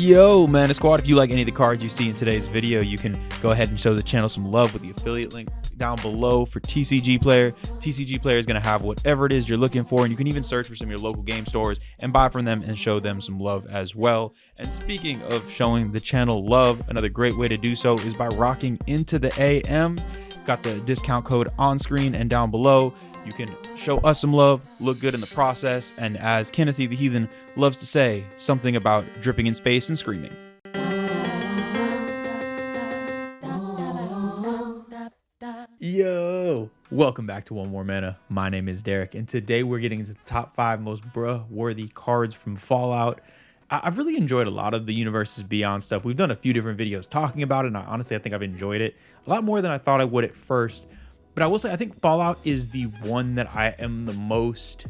Yo, Mana Squad, if you like any of the cards you see in today's video, you can go ahead and show the channel some love with the affiliate link down below for TCG Player. TCG Player is going to have whatever it is you're looking for, and you can even search for some of your local game stores and buy from them and show them some love as well. And speaking of showing the channel love, another great way to do so is by rocking into the AM. Got the discount code on screen and down below. You can show us some love, look good in the process, and as Kenneth the Heathen loves to say, something about dripping in space and screaming. Yo! Welcome back to One More Mana. My name is Derik, and today we're getting into the top 5 most bruh-worthy cards from Fallout. I've really enjoyed a lot of the Universes Beyond stuff. We've done a few different videos talking about it, and honestly, I think I've enjoyed it a lot more than I thought I would at first. But I will say, I think Fallout is the one that I am the most,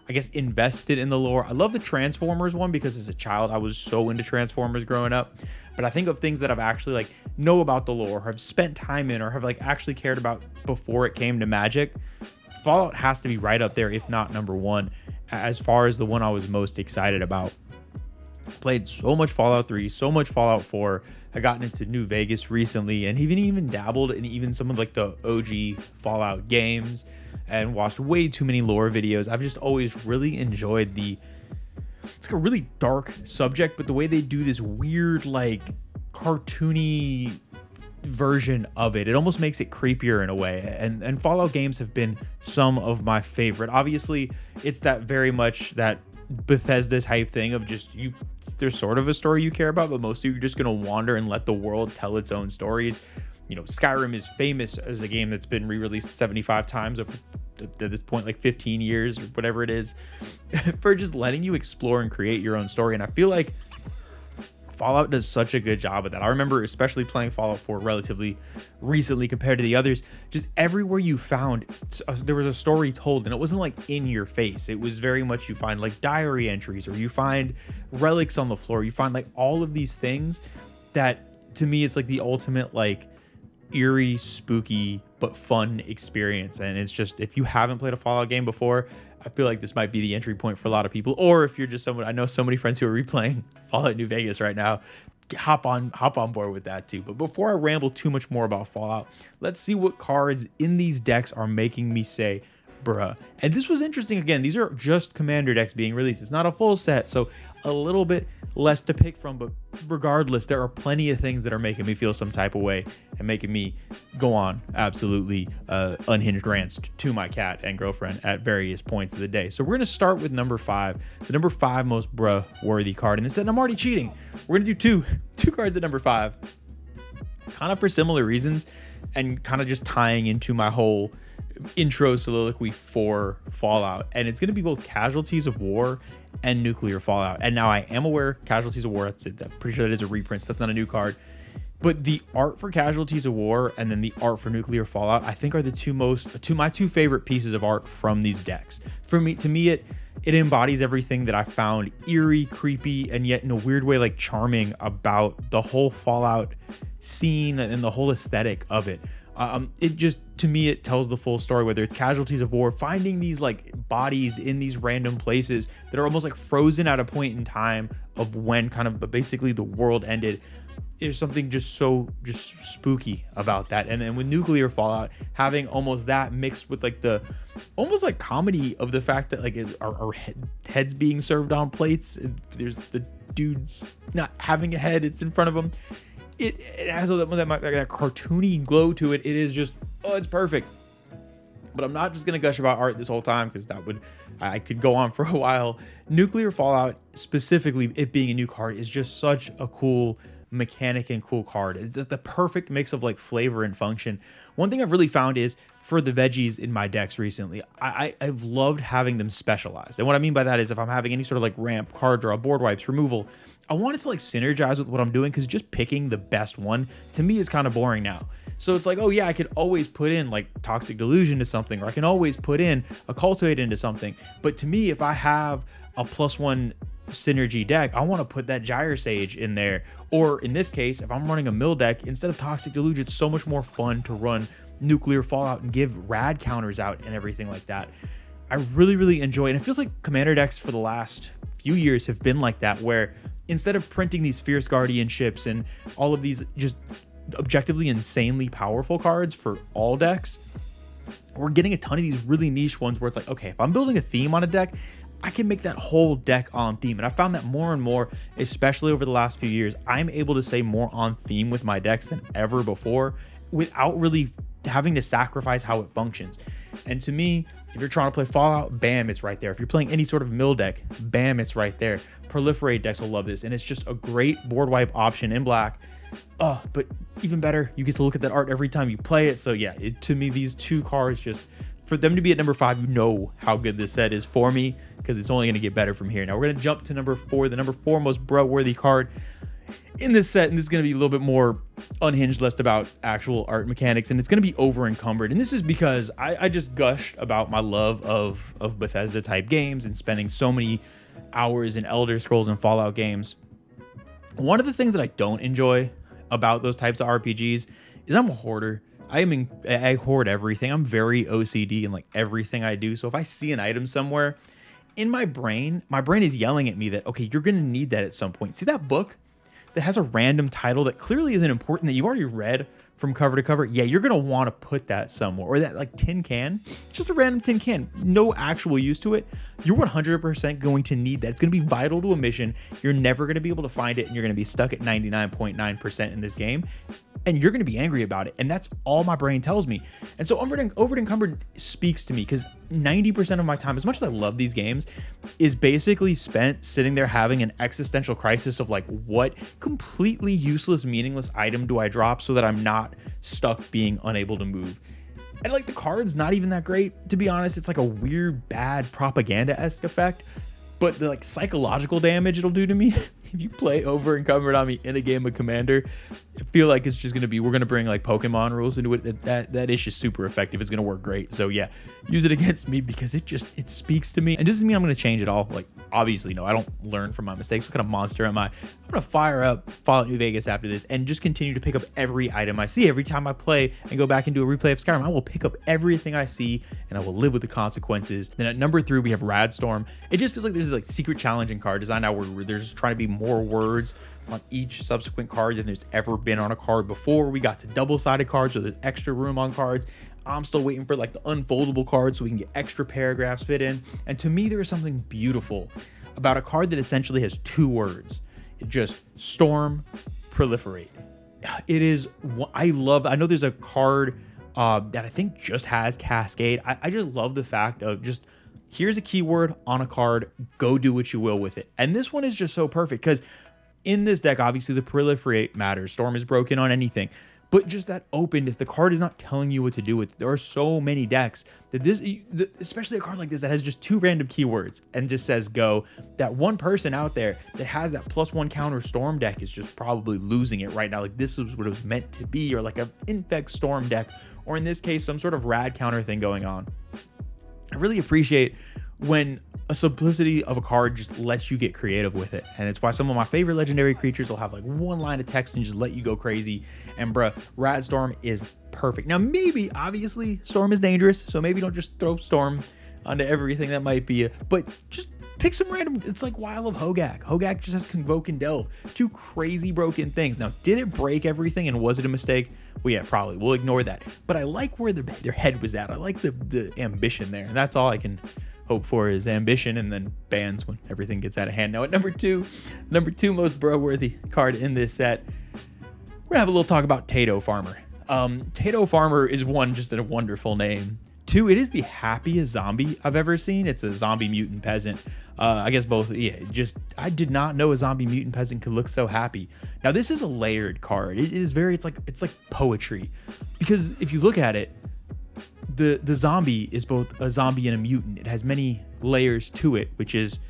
I guess, invested in the lore. I love the Transformers one because as a child, I was so into Transformers growing up. But I think of things that I've actually know about the lore, or have spent time in, or have actually cared about before it came to Magic. Fallout has to be right up there, if not number one, as far as the one I was most excited about. Played so much Fallout 3, so much Fallout 4. I gotten into New Vegas recently, and even dabbled in even some of the OG Fallout games, and watched way too many lore videos. I've just always really enjoyed it's a really dark subject, but the way they do this weird cartoony version of it almost makes it creepier in a way. And Fallout games have been some of my favorite. Obviously, it's that very much that Bethesda type thing of just there's sort of a story you care about, but mostly you're just gonna wander and let the world tell its own stories. Skyrim is famous as a game that's been re-released 75 times over at this point 15 years or whatever it is for just letting you explore and create your own story. And I feel like Fallout does such a good job of that. I remember especially playing Fallout 4 relatively recently compared to the others. Just everywhere you found, there was a story told, and it wasn't in your face. It was very much you find diary entries, or you find relics on the floor. You find all of these things that, to me, it's the ultimate eerie, spooky, but fun experience. And it's just, if you haven't played a Fallout game before, I feel like this might be the entry point for a lot of people. Or if you're just someone, I know so many friends who are replaying Fallout New Vegas right now, hop on board with that too. But before I ramble too much more about Fallout, let's see what cards in these decks are making me say bruh. And this was interesting. Again, these are just commander decks being released. It's not a full set, so a little bit less to pick from, but regardless, there are plenty of things that are making me feel some type of way and making me go on absolutely unhinged rants to my cat and girlfriend at various points of the day. So we're going to start with number 5, the number 5 most bruh worthy card. And instead, I'm already cheating. We're going to do two cards at number 5, kind of for similar reasons, and kind of just tying into my whole intro soliloquy for Fallout. And it's going to be both Casualties of War and Nuclear Fallout. And now I am aware Casualties of War, I'm pretty sure that is a reprint, so that's not a new card. But the art for Casualties of War and then the art for Nuclear Fallout, I think, are my two favorite pieces of art from these decks. To me, it embodies everything that I found eerie, creepy, and yet in a weird way charming about the whole Fallout scene and the whole aesthetic of it. It just, to me, it tells the full story, whether it's Casualties of War, finding these bodies in these random places that are almost frozen at a point in time of when basically the world ended. There's something just spooky about that. And then with Nuclear Fallout, having almost that mixed with the almost comedy of the fact that our heads being served on plates. There's the dude's not having a head, it's in front of him. It has that cartoony glow to it. It is just, it's perfect. But I'm not just going to gush about art this whole time, because I could go on for a while. Nuclear Fallout, specifically it being a new card, is just such a cool mechanic and cool card. It's the perfect mix of flavor and function. One thing I've really found is, for the veggies in my decks recently, I've loved having them specialized. And what I mean by that is, if I'm having any sort of ramp, card draw, board wipes, removal, I want it to synergize with what I'm doing, because just picking the best one to me is kind of boring now. So it's oh yeah, I could always put in Toxic Delusion to something, or I can always put in a Cultivate into something. But to me, if I have a +1 synergy deck, I want to put that Gyre Sage in there. Or in this case, if I'm running a mill deck, instead of Toxic Delusion, it's so much more fun to run Nuclear Fallout and give rad counters out and everything like that. I really enjoy it. And it feels like commander decks for the last few years have been like that, where instead of printing these fierce guardianships and all of these just objectively insanely powerful cards for all decks, we're getting a ton of these really niche ones where it's like, okay, if I'm building a theme on a deck, I can make that whole deck on theme. And I found that more and more, especially over the last few years, I'm able to say more on theme with my decks than ever before without really having to sacrifice how it functions. And to me, if you're trying to play Fallout, bam, it's right there. If you're playing any sort of mill deck, bam, it's right there. Proliferate decks will love this. And it's just a great board wipe option in black. But even better, you get to look at that art every time you play it. So yeah, to me, these two cards, just for them to be at number 5, you know how good this set is for me, because it's only going to get better from here. Now we're going to jump to number 4, the number 4 most bro-worthy card in this set, and this is going to be a little bit more unhinged, less about actual art mechanics, and it's going to be over encumbered. And this is because I just gushed about my love of Bethesda type games and spending so many hours in Elder Scrolls and Fallout games. One of the things that I don't enjoy about those types of RPGs is I'm a hoarder. I hoard everything. I'm very OCD in like everything I do. So if I see an item somewhere, in my brain is yelling at me that, okay, you're going to need that at some point. See that book that has a random title that clearly isn't important, that you've already read from cover to cover? Yeah, you're going to want to put that somewhere. Or that like tin can, just a random tin can, no actual use to it. You're 100% going to need that. It's going to be vital to a mission. You're never going to be able to find it, and you're going to be stuck at 99.9% in this game, and you're going to be angry about it. And that's all my brain tells me. And so over encumbered speaks to me, because 90% of my time, as much as I love these games, is basically spent sitting there having an existential crisis of like, what completely useless, meaningless item do I drop so that I'm not stuck being unable to move? And like, the card's not even that great, to be honest. It's like a weird, bad propaganda-esque effect, but the like psychological damage it'll do to me if you play over encumbered on me in a game of Commander, I feel like it's just we're gonna bring like Pokemon rules into it. That is just super effective. It's gonna work great. So yeah, use it against me, because it speaks to me. And doesn't mean I'm gonna change it all. Like, obviously, no, I don't learn from my mistakes. What kind of monster am I? I'm gonna fire up Fallout New Vegas after this and just continue to pick up every item I see. Every time I play and go back and do a replay of Skyrim, I will pick up everything I see and I will live with the consequences. Then at number 3, we have Radstorm. It just feels like there's like secret challenge in card design now where there's trying to be more words on each subsequent card than there's ever been on a card before. We got to double-sided cards, so there's extra room on cards. I'm still waiting for like the unfoldable cards so we can get extra paragraphs fit in. And to me, there is something beautiful about a card that essentially has 2 words. It just storm, proliferate. It is, I know there's a card that I think just has Cascade. I just love the fact of just, here's a keyword on a card, go do what you will with it. And this one is just so perfect, because in this deck, obviously the proliferate matters. Storm is broken on anything. But just that openness, the card is not telling you what to do with it. There are so many decks that especially a card like this that has just 2 random keywords and just says go, that one person out there that has that +1 counter Storm deck is just probably losing it right now. Like, this is what it was meant to be, or like an Infect Storm deck, or in this case, some sort of rad counter thing going on. I really appreciate when a simplicity of a card just lets you get creative with it. And it's why some of my favorite legendary creatures will have like 1 line of text and just let you go crazy. And bruh, Radstorm is perfect. Now, maybe, obviously, Storm is dangerous, so maybe don't just throw Storm onto everything that might be, but just pick some random, it's like Wild of Hogak. Hogak just has Convoke and Delve, 2 crazy broken things. Now, did it break everything and was it a mistake? Well, yeah, probably. We'll ignore that. But I like where their head was at. I like the ambition there. And that's all I can hope for, is ambition, and then bans when everything gets out of hand. Now at number two most bro-worthy card in this set, we're gonna have a little talk about Tato Farmer. Tato Farmer is, one, just a wonderful name. 2, it is the happiest zombie I've ever seen. It's a zombie mutant peasant. I guess both. Yeah, I did not know a zombie mutant peasant could look so happy. Now this is a layered card. It's like poetry, because if you look at it, the zombie is both a zombie and a mutant. It has many layers to it, which is,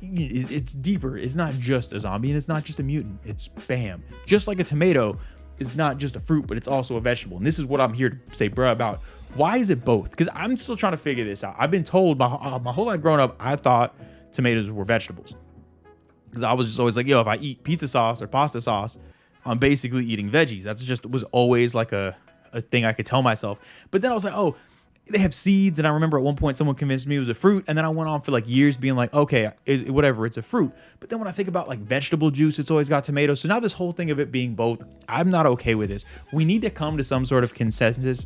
it's deeper. It's not just a zombie, and it's not just a mutant. It's bam. Just like a tomato is not just a fruit, but it's also a vegetable. And this is what I'm here to say, bruh, about why is it both? Because I'm still trying to figure this out. I've been told my whole life growing up, I thought tomatoes were vegetables, because I was just always like, yo, if I eat pizza sauce or pasta sauce, I'm basically eating veggies. That's just was always like a thing I could tell myself. But then I was like, oh, they have seeds, and I remember at one point someone convinced me it was a fruit, and then I went on for like years being like, okay, whatever, it's a fruit. But then when I think about like vegetable juice, it's always got tomatoes. So now this whole thing of it being both, I'm not okay with this. We need to come to some sort of consensus.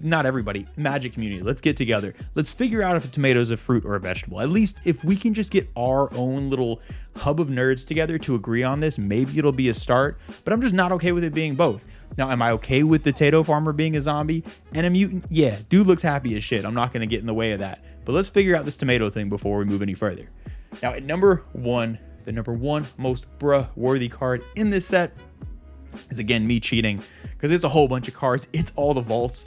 Not everybody, Magic community, let's get together. Let's figure out if a tomato is a fruit or a vegetable. At least if we can just get our own little hub of nerds together to agree on this, maybe it'll be a start. But I'm just not okay with it being both. Now, am I okay with the potato farmer being a zombie and a mutant? Yeah, dude looks happy as shit. I'm not going to get in the way of that. But let's figure out this tomato thing before we move any further. Now, at number one, the number one most bruh-worthy card in this set is, again, me cheating, because it's a whole bunch of cards. It's all the vaults.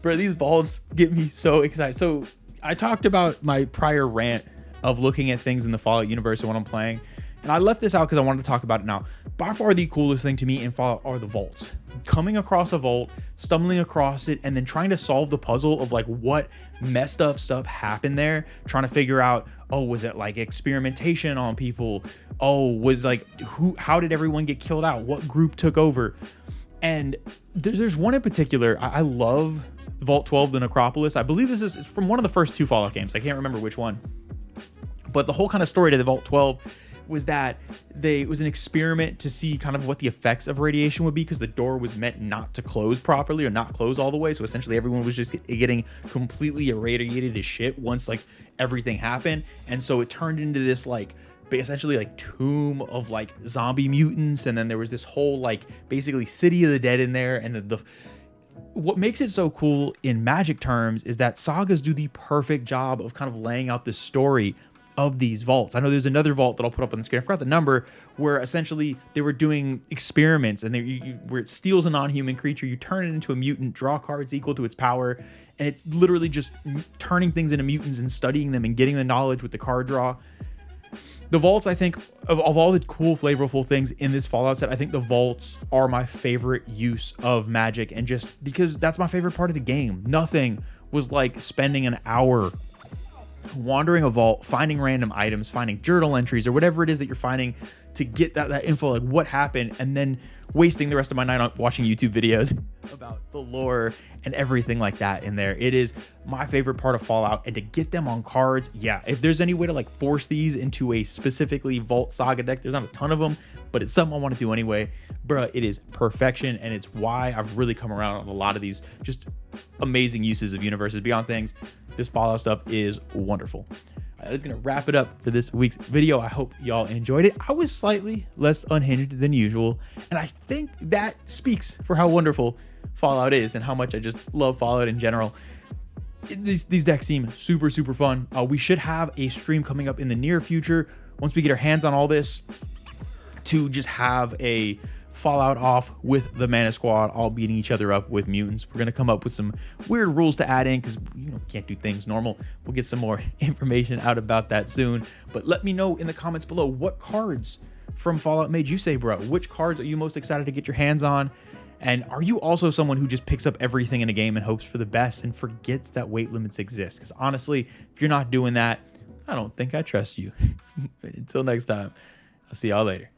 Bro, these vaults get me so excited. So I talked about my prior rant of looking at things in the Fallout universe and what I'm playing, and I left this out because I wanted to talk about it now. By far the coolest thing to me in Fallout are the vaults. Coming across a vault, stumbling across it, and then trying to solve the puzzle of like what messed up stuff happened there, trying to figure out, oh, was it like experimentation on people? Oh, was like, how did everyone get killed out? What group took over? And there's one in particular, I love Vault 12, the Necropolis. I believe this is from one of the first two Fallout games. I can't remember which one. But the whole kind of story to the Vault 12 was that it was an experiment to see kind of what the effects of radiation would be, because the door was meant not to close properly or not close all the way. So essentially everyone was just getting completely irradiated as shit once like everything happened. And so it turned into this like essentially like tomb of like zombie mutants, and then there was this whole like basically city of the dead in there. And what makes it so cool in Magic terms is that sagas do the perfect job of kind of laying out the story of these vaults. I know there's another vault that I'll put up on the screen, I forgot the number, where essentially they were doing experiments, and where it steals a non-human creature, you turn it into a mutant, draw cards equal to its power, and it's literally just turning things into mutants and studying them and getting the knowledge with the card draw. The vaults, I think, of all the cool, flavorful things in this Fallout set, I think the vaults are my favorite use of Magic, and just because that's my favorite part of the game. Nothing was like spending an hour wandering a vault, finding random items, finding journal entries, or whatever it is that you're finding to get that info, like what happened, and then wasting the rest of my night on watching YouTube videos about the lore and everything like that in there. It is my favorite part of Fallout, and to get them on cards, yeah, if there's any way to like force these into a specifically Vault Saga deck, there's not a ton of them, but it's something I want to do anyway. Bruh, it is perfection, and it's why I've really come around on a lot of these just amazing uses of Universes Beyond Things. This Fallout stuff is wonderful. That is going to wrap it up for this week's video. I hope y'all enjoyed it. I was slightly less unhinged than usual, and I think that speaks for how wonderful Fallout is and how much I just love Fallout in general. These decks seem super, super fun. We should have a stream coming up in the near future once we get our hands on all this to just have a Fallout off with the Mana Squad all beating each other up with mutants. We're going to come up with some weird rules to add in because we can't do things normal. We'll get some more information out about that soon. But let me know in the comments below, what cards from Fallout made you say, bro? Which cards are you most excited to get your hands on? And are you also someone who just picks up everything in a game and hopes for the best and forgets that weight limits exist? Because honestly, if you're not doing that, I don't think I trust you. Until next time, I'll see y'all later.